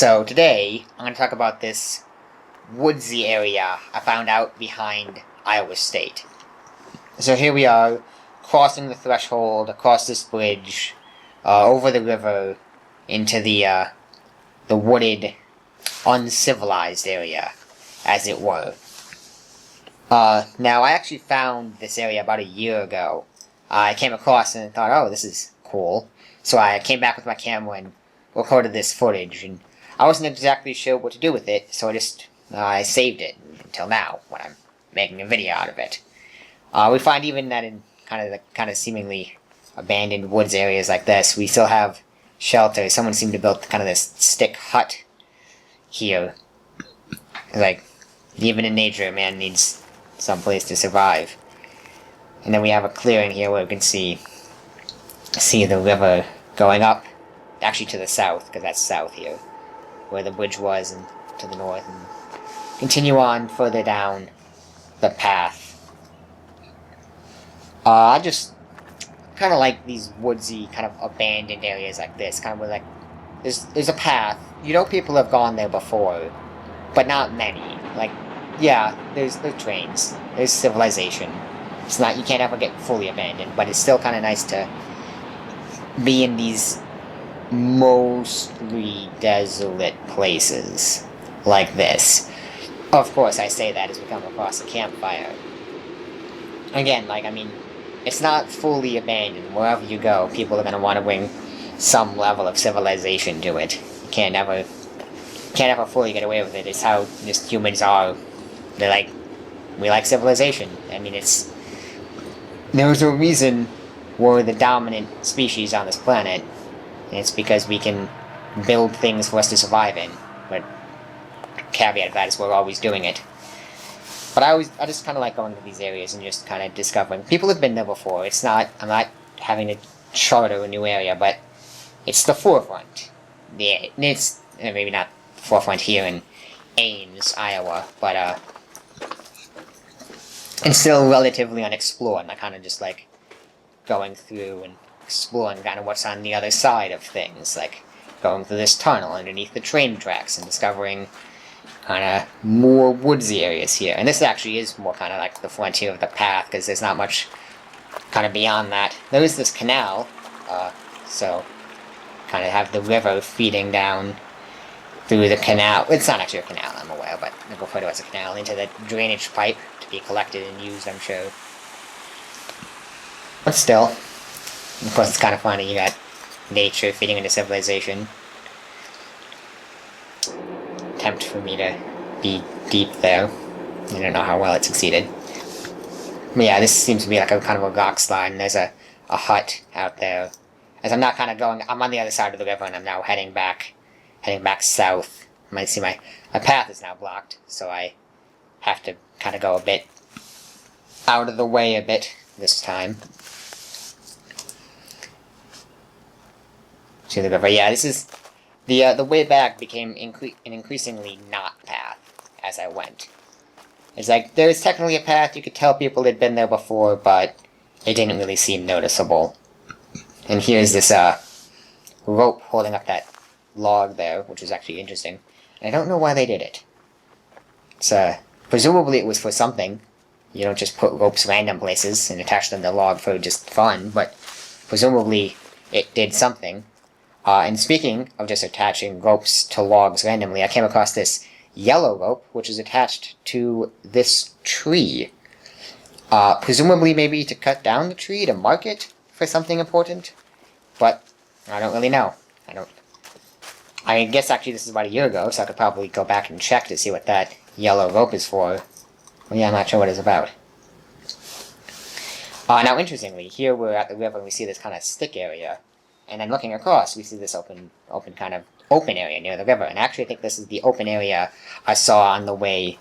So today, I'm going to talk about this woodsy area I found out behind Iowa State. So here we are, crossing the threshold, across this bridge, over the river, into the wooded, uncivilized area, as it were. Now, I actually found this area about a year ago. I came across it and thought, oh, this is cool. So I came back with my camera and recorded this footage, and I wasn't exactly sure what to do with it, so I saved it until now, when I'm making a video out of it. We find even that in kind of seemingly abandoned woods areas like this, we still have shelter. Someone seemed to build kind of this stick hut here. Like, even in nature, man needs some place to survive. And then we have a clearing here where we can see the river going up, actually to the south, because that's south here, where the bridge was, and to the north, and continue on further down the path. I just kind of like these woodsy, kind of abandoned areas like this, kind of where, like, there's a path. You know, people have gone there before, but not many. Like, yeah, there's trains, there's civilization. It's not, you can't ever get fully abandoned, but it's still kind of nice to be in these mostly desolate places like this. Of course, I say that as we come across a campfire. Again, like, I mean, it's not fully abandoned. Wherever you go, people are going to want to bring some level of civilization to it. You can't ever fully get away with it. It's how just humans are. We like civilization. I mean, there's a reason we're the dominant species on this planet. And it's because we can build things for us to survive in. But caveat of that is we're always doing it. But I just kind of like going to these areas and just kind of discovering. People have been there before. I'm not having to charter a new area, but it's the forefront. Yeah, it's maybe not the forefront here in Ames, Iowa, but it's still relatively unexplored. And I kind of just like going through and exploring kind of what's on the other side of things, like going through this tunnel underneath the train tracks and discovering kind of more woodsy areas here. And this actually is more kind of like the frontier of the path, because there's not much kind of beyond that. There is this canal, so kind of have the river feeding down through the canal. It's not actually a canal, I'm aware, but I'll refer to it as a canal, into the drainage pipe to be collected and used, I'm sure. But still, of course, it's kind of funny. You got nature feeding into civilization. Attempt for me to be deep there. I don't know how well it succeeded. But yeah, this seems to be like a kind of a rock slide, and there's a hut out there. As I'm not kind of going, I'm on the other side of the river, and I'm now heading back south. You might see my path is now blocked, so I have to kind of go a bit out of the way a bit this time. To the river. Yeah, this is the way back became an increasingly not path as I went. It's like there's technically a path. You could tell people had been there before, but it didn't really seem noticeable. And here's this rope holding up that log there, which is actually interesting. And I don't know why they did it. It's presumably it was for something. You don't just put ropes random places and attach them to the log for just fun, but presumably it did something. And speaking of just attaching ropes to logs randomly, I came across this yellow rope, which is attached to this tree. Presumably maybe to cut down the tree to mark it for something important, but I don't really know. I guess actually this is about a year ago, so I could probably go back and check to see what that yellow rope is for. Well, yeah, I'm not sure what it's about. Now interestingly, here we're at the river and we see this kind of stick area. And then looking across, we see this open area near the river. And actually I think this is the open area I saw on the way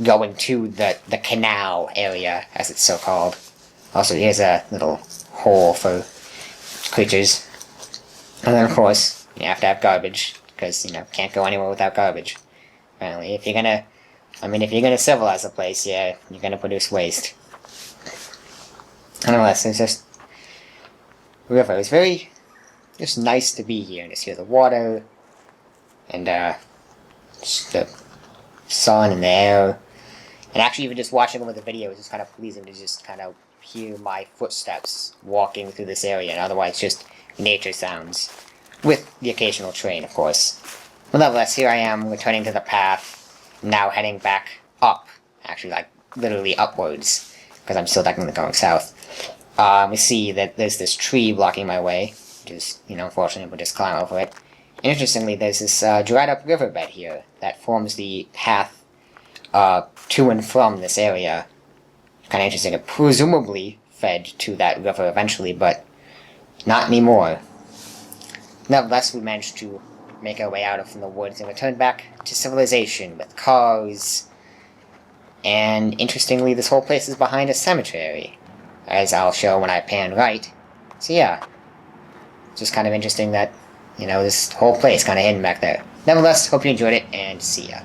going to the canal area, as it's so called. Also, here's a little hole for creatures. And then, of course, you have to have garbage, because, can't go anywhere without garbage. Apparently, if you're gonna civilize a place, yeah, you're gonna produce waste. Nonetheless, it's just river. It's very just nice to be here and just hear the water. And just the sun and the air. And actually, even just watching over the video is just kind of pleasing to just kind of hear my footsteps walking through this area, and otherwise just nature sounds. With the occasional train, of course. But nevertheless, here I am returning to the path, now heading back up. Actually, like, literally upwards, because I'm still technically going south. We see that there's this tree blocking my way, which is, unfortunately, we'll just climb over it. And interestingly, there's this dried up riverbed here that forms the path to and from this area. Kind of interesting. It presumably fed to that river eventually, but not anymore. Nevertheless, we managed to make our way out from the woods and return back to civilization with cars. And interestingly, this whole place is behind a cemetery, as I'll show when I pan right. So yeah, it's just kind of interesting that, this whole place kind of hidden back there. Nevertheless, hope you enjoyed it, and see ya.